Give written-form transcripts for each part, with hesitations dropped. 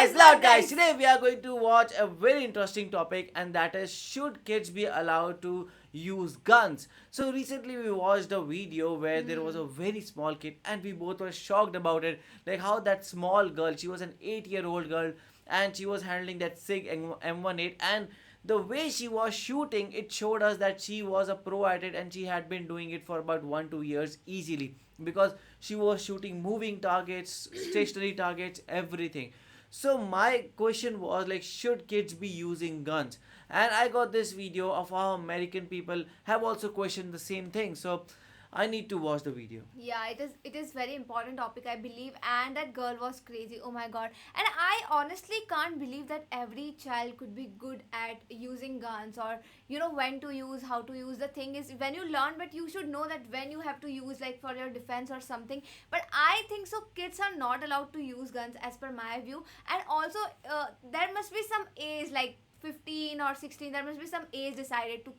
guys, loud guys. Today we are going to watch a very interesting topic, and that is, should kids be allowed to use guns? So recently we watched a video where there was a very small kid, and we both were shocked about it. Like how that small girl, she was an 8-year-old girl, and she was handling that SIG M18, and the way she was shooting, it showed us that she was a pro at it, and she had been doing it for about 1-2 years easily, because she was shooting moving targets, stationary targets, everything. So my question was like, should kids be using guns? And I got this video of how American people have also questioned the same thing. So I need to watch the video. Yeah, it is very important topic, I believe, and that girl was crazy. Oh my god. And I honestly can't believe that every child could be good at using guns, or when to use, how to use. The thing is, when you learn, but you should know that when you have to use, like for your defense or something. But I think so kids are not allowed to use guns as per my view. And also there must be some age, like 15 or 16, there must be some age decided to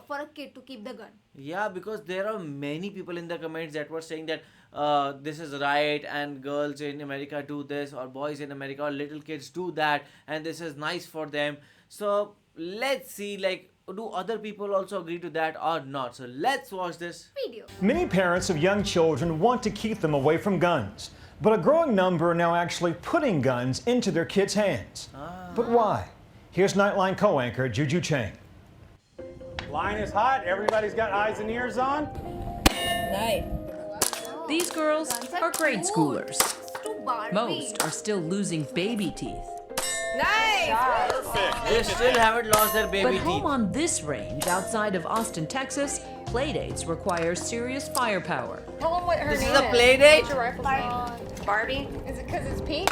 for a kid to keep the gun. Yeah, because there are many people in the comments that were saying that this is right, and girls in America do this, or boys in America or little kids do that, and this is nice for them. So let's see, like, do other people also agree to that or not? So let's watch this Video. Many parents of young children want to keep them away from guns, but a growing number are now actually putting guns into their kids' hands. But why? Here's Nightline co-anchor Juju Chang. Line is hot. Everybody's got eyes and ears on. Nice. These girls are grade schoolers. Most are still losing baby teeth. Nice! They still haven't lost their baby But teeth. home on this range outside of Austin, Texas, playdates require serious firepower. Tell them what her This name is a play date? What's your rifle's name? Barbie? Is it because it's pink?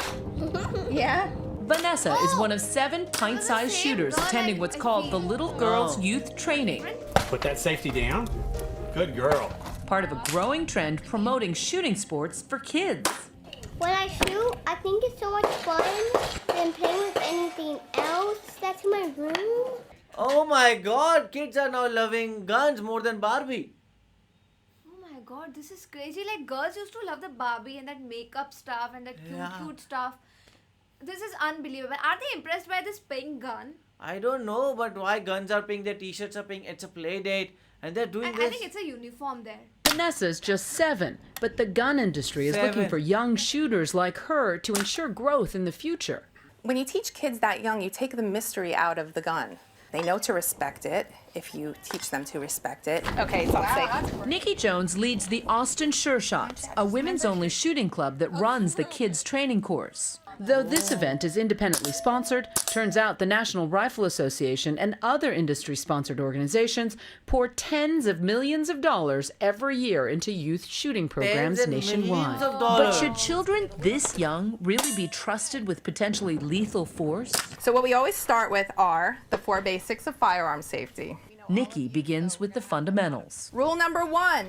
Yeah. Vanessa is one of 7 pint-sized shooters attending what's called the Little Girls Youth Training, Put that safety down. Good girl. part of a growing trend promoting shooting sports for kids. When I shoot, I think it's so much fun than playing with anything else. That's in my room. Oh my god, kids are now loving guns more than Barbie. Oh my god, this is crazy. Like, girls used to love the Barbie and that makeup stuff and that cute stuff. This is unbelievable. Are they impressed by this pink gun? I don't know, but why guns are pink, their t-shirts are pink, it's a play date, and they're doing I this. think it's a uniform there. Vanessa's just 7, but the gun industry is looking 7. for young shooters like her to ensure growth in the future. When you teach kids that young, you take the mystery out of the gun. They know to respect it if you teach them to respect it. Okay, it's all safe. Nikki Jones leads the Austin Sure Shots, a women's-only shooting club that runs the kids' training course. Though this event is independently sponsored, turns out the National Rifle Association and other industry-sponsored organizations pour tens of millions of dollars every year into youth shooting programs Tens and millions nationwide. of But dollars. should children this young really be trusted with potentially lethal force? So what we always start with are the 4 basics of firearm safety. Nikki begins with the fundamentals. Rule number 1,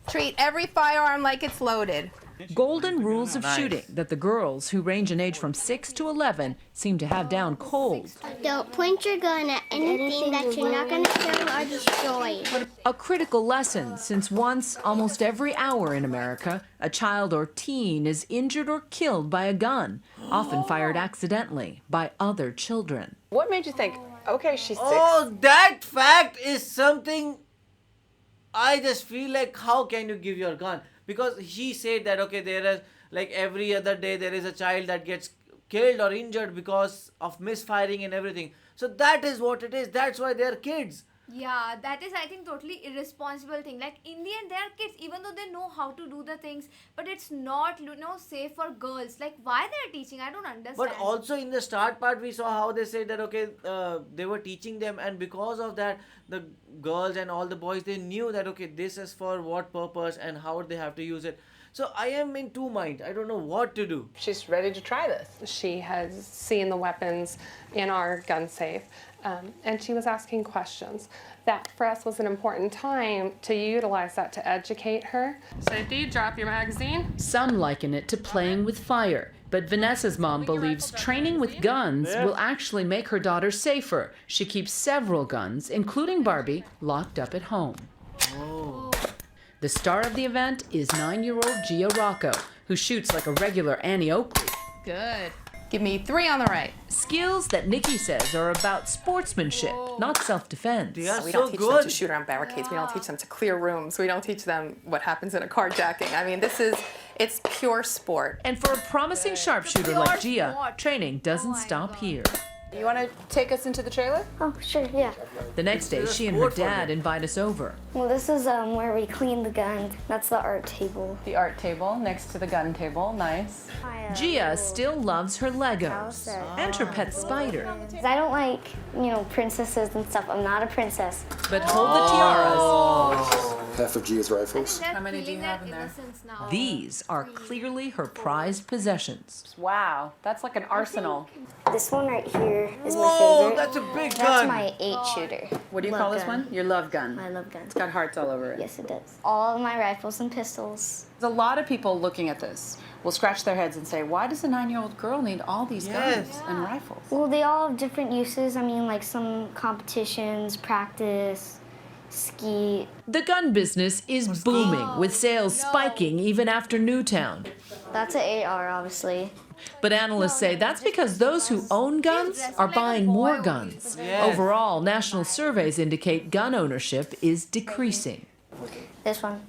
treat every firearm like it's loaded. Golden rules of Nice. shooting that the girls, who range in age from 6 to 11, seem to have down cold. Don't point your gun at anything that you're not going to kill or destroy. A critical lesson, since once, almost every hour in America, a child or teen is injured or killed by a gun, often fired accidentally by other children. What made you think, okay, she's 6? Oh, that fact is something. I just feel like, how can you give your gun? Because he said that, okay, there is, like, every other day there is a child that gets killed or injured because of misfiring and everything. So that is what it is. That's why they're kids. Yeah, that is, I think, totally irresponsible thing. Like, in the end, they are kids, even though they know how to do the things, but it's not, safe for girls. Like, why they're teaching? I don't understand. But also in the start part, we saw how they said that, okay, they were teaching them, and because of that, the girls and all the boys, they knew that, okay, this is for what purpose and how they have to use it. So I am in two minds. I don't know what to do. She's ready to try this. She has seen the weapons in our gun safe, and she was asking questions. That for us was an important time to utilize that to educate her. Safety, drop your magazine. Some liken it to playing with fire, but Vanessa's mom believes training with guns will actually make her daughter safer. She keeps several guns, including Barbie, locked up at home. The star of the event is 9-year-old Gia Rocco, who shoots like a regular Annie Oakley. Good. Give me 3 on the right. Skills that Nikki says are about sportsmanship, not self-defense. They are We so don't teach them good. to shoot around barricades. We don't teach them to clear rooms. We don't teach them what happens in a carjacking. I mean, it's pure sport. And for a promising sharpshooter Pure like Gia, sport. training doesn't Oh my stop God. here. You want to take us into the trailer? Oh, sure, yeah. The next day, she and her dad invite us over. Well, this is where we clean the guns. That's the art table. The art table next to the gun table. Nice. Gia still loves her Legos and her pet spider. I don't like, princesses and stuff. I'm not a princess. But hold the tiaras. Half of Gia's rifles. How many do you have in there? These are clearly her prized possessions. Wow, that's like an arsenal. This one right here is my Whoa, favorite. that's a big That's gun. my 8-shooter. What do you Love call this gun. one? Your love gun. My love gun. It's got hearts all over it. Yes, it does. All of my rifles and pistols. There's a lot of people looking at this will scratch their heads and say, why does a 9-year-old girl need all these guns Yes. and rifles? Well, they all have different uses. I mean, like some competitions, practice, ski. The gun business is booming, with sales spiking even after Newtown. That's an AR, obviously. But analysts say that's because those who own guns are buying more guns. Overall, national surveys indicate gun ownership is decreasing. This one.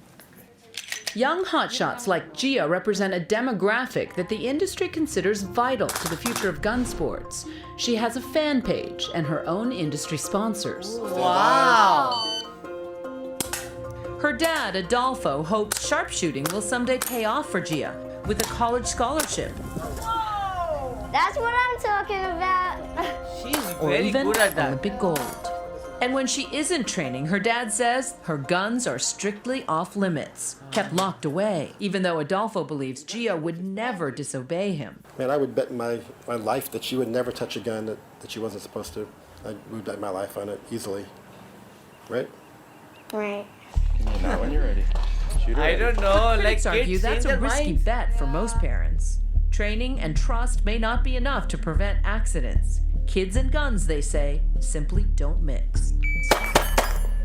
Young hotshots like Gia represent a demographic that the industry considers vital to the future of gun sports. She has a fan page and her own industry sponsors. Wow. Her dad, Adolfo, hopes sharpshooting will someday pay off for Gia with a college scholarship That's what I'm talking about. She's or very even good at that. Olympic gold. And when she isn't training, her dad says her guns are strictly off limits, kept locked away, even though Adolfo believes Gia would never disobey him. Man, I would bet my life that she would never touch a gun that she wasn't supposed to. I would bet my life on it easily. Right? Right. Now when you're ready. Shoot I don't know, like Critics argue kids that's change a their risky minds. bet for most parents. Training and trust may not be enough to prevent accidents. Kids and guns, they say, simply don't mix.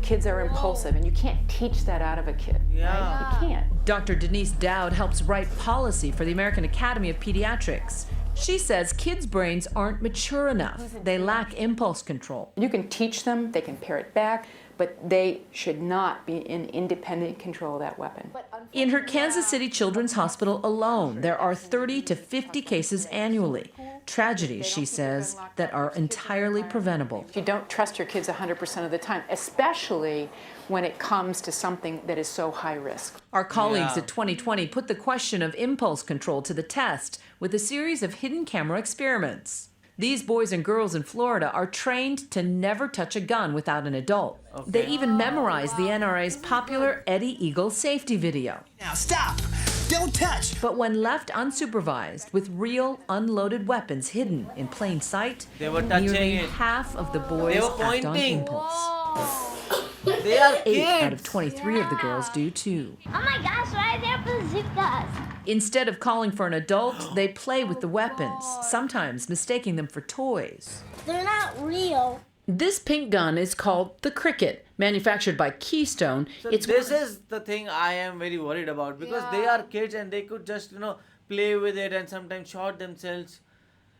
Kids are impulsive, and you can't teach that out of a kid. Yeah. Right? You can't. Dr. Denise Dowd helps write policy for the American Academy of Pediatrics. She says kids' brains aren't mature enough. They lack impulse control. You can teach them, they can pare it back, but they should not be in independent control of that weapon. In her Kansas City Children's Hospital alone, there are 30 to 50 cases annually. Tragedies, she says, that are entirely preventable. You don't trust your kids 100% of the time, especially when it comes to something that is so high risk. Our colleagues at 2020 put the question of impulse control to the test with a series of hidden camera experiments. These boys and girls in Florida are trained to never touch a gun without an adult. They even memorize the NRA's popular Eddie Eagle safety video. Now stop! Don't touch! But when left unsupervised with real unloaded weapons hidden in plain sight, They were touching nearly it. half of the boys They were act on pointing. impulse. They are 8 kids. out of 23 of the girls do too. Oh my gosh, why is there a bazooka? Instead of calling for an adult, they play with the weapons, sometimes mistaking them for toys. They're not real. This pink gun is called the Cricket, manufactured by Keystone. So It's this is the thing I am very worried about because they are kids and they could just play with it and sometimes shot themselves.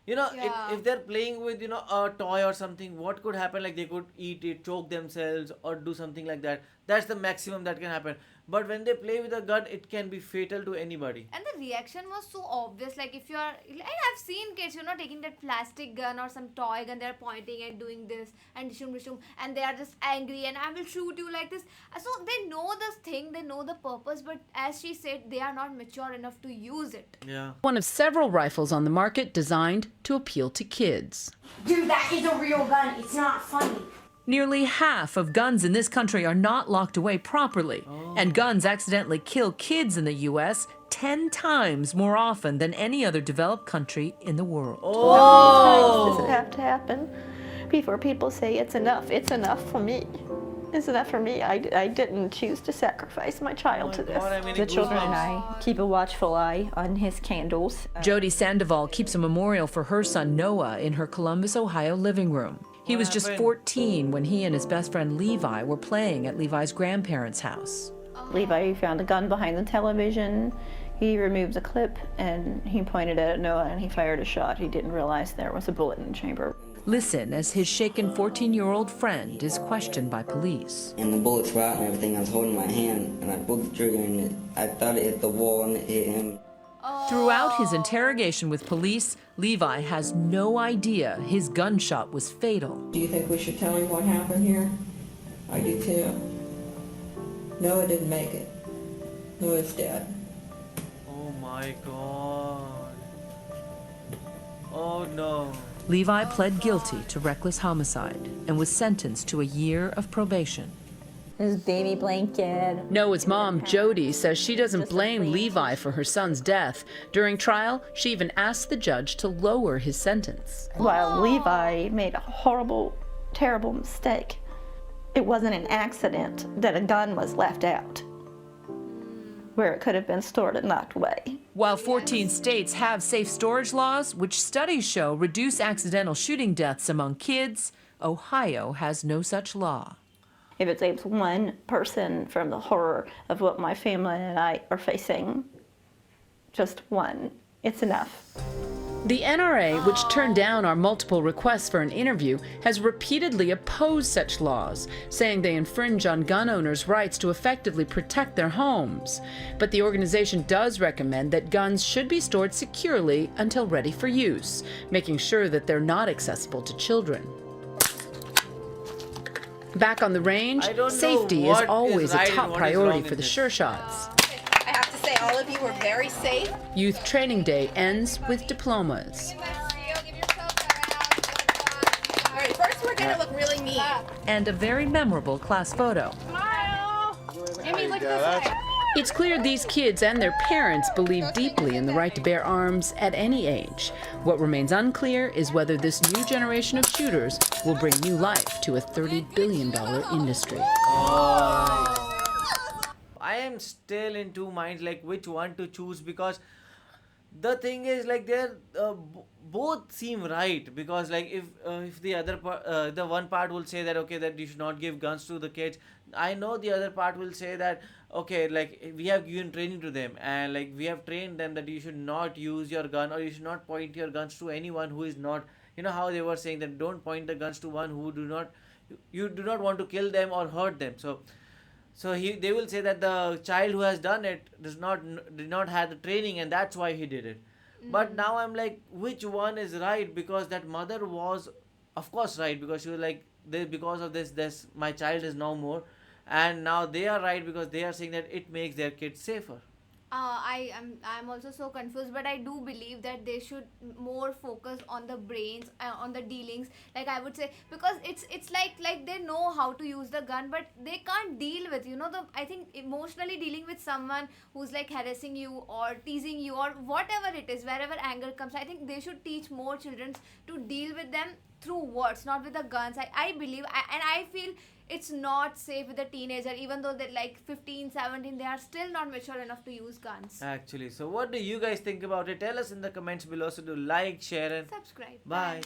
If they're playing with a toy or something, what could happen? Like they could eat it, choke themselves, or do something like that. That's the maximum that can happen. But when they play with a gun, it can be fatal to anybody. And the reaction was so obvious. Like if you're, and I've seen kids, taking that plastic gun or some toy gun, they're pointing and doing this and shum, and they are just angry and I will shoot you like this. So they know this thing, they know the purpose, but as she said, they are not mature enough to use it. Yeah. one of several rifles on the market designed to appeal to kids. Dude, that is a real gun. It's not funny. Nearly half of guns in this country are not locked away properly, and guns accidentally kill kids in the U.S. 10 times more often than any other developed country in the world. How many times does it have to happen before people say it's enough? It's enough for me. It's enough for me. I didn't choose to sacrifice my child to this. The children and I keep a watchful eye on his candles. Jody Sandoval keeps a memorial for her son Noah in her Columbus, Ohio living room. He was just 14 when he and his best friend Levi were playing at Levi's grandparents' house. Levi found a gun behind the television, He removed the clip and he pointed it at Noah and he fired a shot. He didn't realize there was a bullet in the chamber. Listen as his shaken 14-year-old friend is questioned by police. And the bullets were out and everything. I was holding my hand and I pulled the trigger and I thought it hit the wall and it hit him. Throughout his interrogation with police, Levi has no idea his gunshot was fatal. Do you think we should tell him what happened here? I do too. Noah didn't make it. Noah's dead. Oh my God. Oh no. Levi pled guilty to reckless homicide and was sentenced to a year of probation. His baby blanket. Noah's mom, Jody, says she doesn't blame Levi for her son's death. During trial, she even asked the judge to lower his sentence. While Levi made a horrible, terrible mistake, it wasn't an accident that a gun was left out where it could have been stored and locked away. While 14 states have safe storage laws, which studies show reduce accidental shooting deaths among kids, Ohio has no such law. If it saves one person from the horror of what my family and I are facing, just one, it's enough. The NRA, which turned down our multiple requests for an interview, has repeatedly opposed such laws, saying they infringe on gun owners' rights to effectively protect their homes. But the organization does recommend that guns should be stored securely until ready for use, making sure that they're not accessible to children. Back on the range, safety is always a top priority for the Sure Shots. I have to say, all of you were very safe. Youth Training Day ends with diplomas. All right, first we're gonna look really neat. And a very memorable class photo. Smile! Amy, look this way. It's clear these kids and their parents believe deeply in the right to bear arms at any age. What remains unclear is whether this new generation of shooters will bring new life to a $30 billion industry. I am still in two minds, like which one to choose, because the thing is, like, they're both seem right, because like if the other part, the one part will say that okay, that you should not give guns to the kids, I know the other part will say that okay, like we have given training to them and like we have trained them that you should not use your gun or you should not point your guns to anyone who is not, you know how they were saying that don't point the guns to one who you do not want to kill them or hurt them. So they will say that the child who has done it did not have the training and that's why he did it. But now I'm like, which one is right? Because that mother was, of course, right, because she was like, because of this my child is no more, and now they are right because they are saying that it makes their kids safer. I'm also so confused, but I do believe that they should more focus on the brains, on the dealings, like I would say, because it's like they know how to use the gun, but they can't deal with, I think emotionally dealing with someone who's like harassing you or teasing you or whatever it is, wherever anger comes. I think they should teach more children to deal with them through words, not with the guns. I believe, and I feel it's not safe with a teenager, even though they're like 15, 17, they are still not mature enough to use guns. Actually, so what do you guys think about it? Tell us in the comments below. So do like, share and subscribe. Bye.